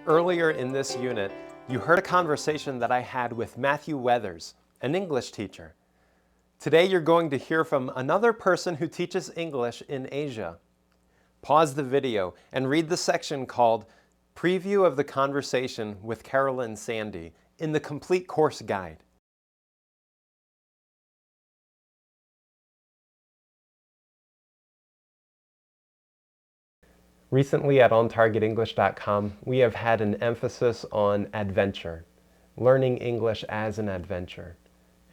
Earlier in this unit, you heard a conversation that I had with Matthew Weathers, an English teacher. Today you're going to hear from another person who teaches English in Asia. Pause the video and read the section called Preview of the Conversation with Carolyn Sandy in the Complete Course Guide. Recently at OnTargetEnglish.com, we have had an emphasis on adventure, learning English as an adventure.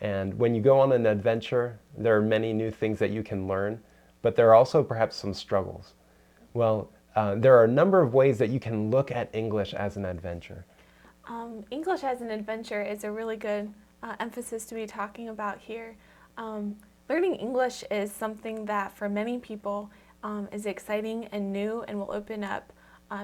And when you go on an adventure, there are many new things that you can learn, but there are also perhaps some struggles. Well, there are a number of ways that you can look at English as an adventure. English as an adventure is a really good emphasis to be talking about here. Learning English is something that for many people is exciting and new and will open up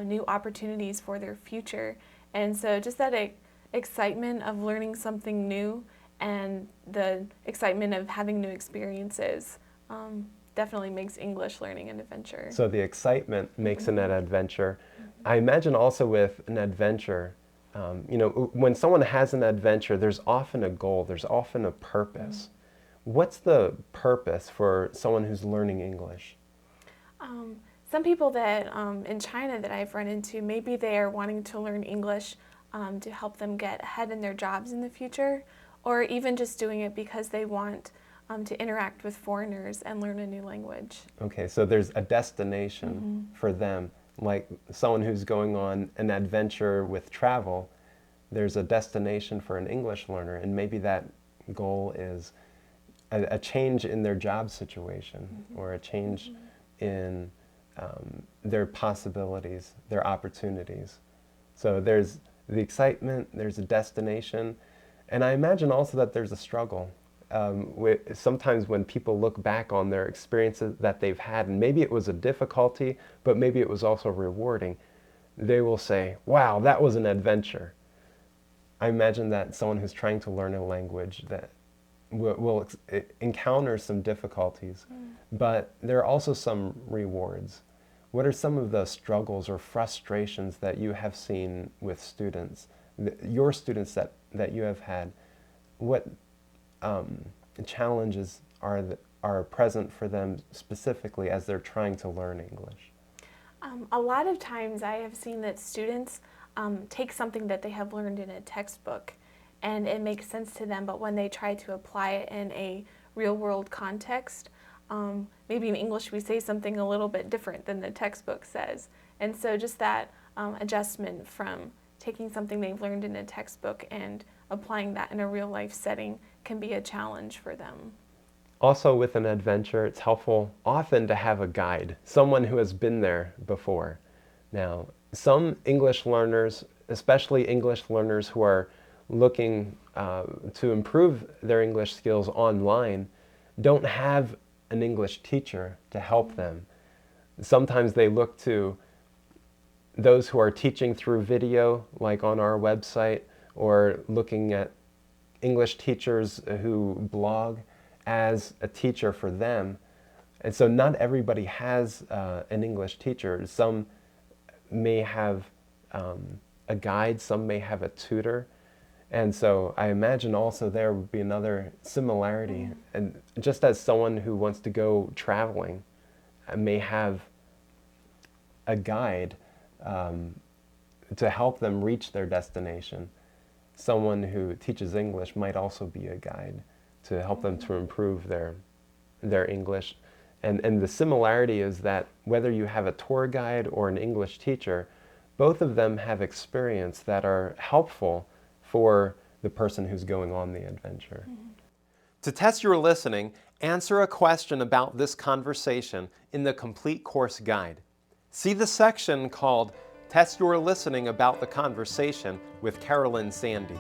new opportunities for their future. And so just that excitement of learning something new and the excitement of having new experiences definitely makes English learning an adventure. So the excitement makes it an adventure. I imagine also with an adventure, when someone has an adventure, there's often a goal, there's often a purpose. What's the purpose for someone who's learning English? Some people that in China that I've run into, maybe they are wanting to learn English to help them get ahead in their jobs in the future, or even just doing it because they want to interact with foreigners and learn a new language. Okay, so there's a destination for them, like someone who's going on an adventure with travel. There's a destination for an English learner, and maybe that goal is a change in their job situation or a change in their possibilities, their opportunities. So there's the excitement, there's a destination, and I imagine also that there's a struggle. Sometimes when people look back on their experiences that they've had, and maybe it was a difficulty, but maybe it was also rewarding, they will say, wow, that was an adventure. I imagine that someone who's trying to learn a language that will encounter some difficulties, but there are also some rewards. What are some of the struggles or frustrations that you have seen with students, your students that you have had? What challenges are present for them specifically as they're trying to learn English? A lot of times I have seen that students take something that they have learned in a textbook and it makes sense to them, but when they try to apply it in a real-world context, maybe in English we say something a little bit different than the textbook says. And so just that adjustment from taking something they've learned in a textbook and applying that in a real-life setting can be a challenge for them. Also with an adventure, it's helpful often to have a guide, someone who has been there before. Now, some English learners, especially English learners who are looking to improve their English skills online, don't have an English teacher to help them. Sometimes they look to those who are teaching through video, like on our website, or looking at English teachers who blog as a teacher for them. And so not everybody has an English teacher. Some may have a guide, some may have a tutor. And so I imagine also there would be another similarity. And just as someone who wants to go traveling may have a guide to help them reach their destination, someone who teaches English might also be a guide to help them to improve their English. And the similarity is that whether you have a tour guide or an English teacher, both of them have experience that are helpful for the person who's going on the adventure. To test your listening, answer a question about this conversation in the Complete Course Guide. See the section called Test Your Listening About the Conversation with Carolyn Sandy.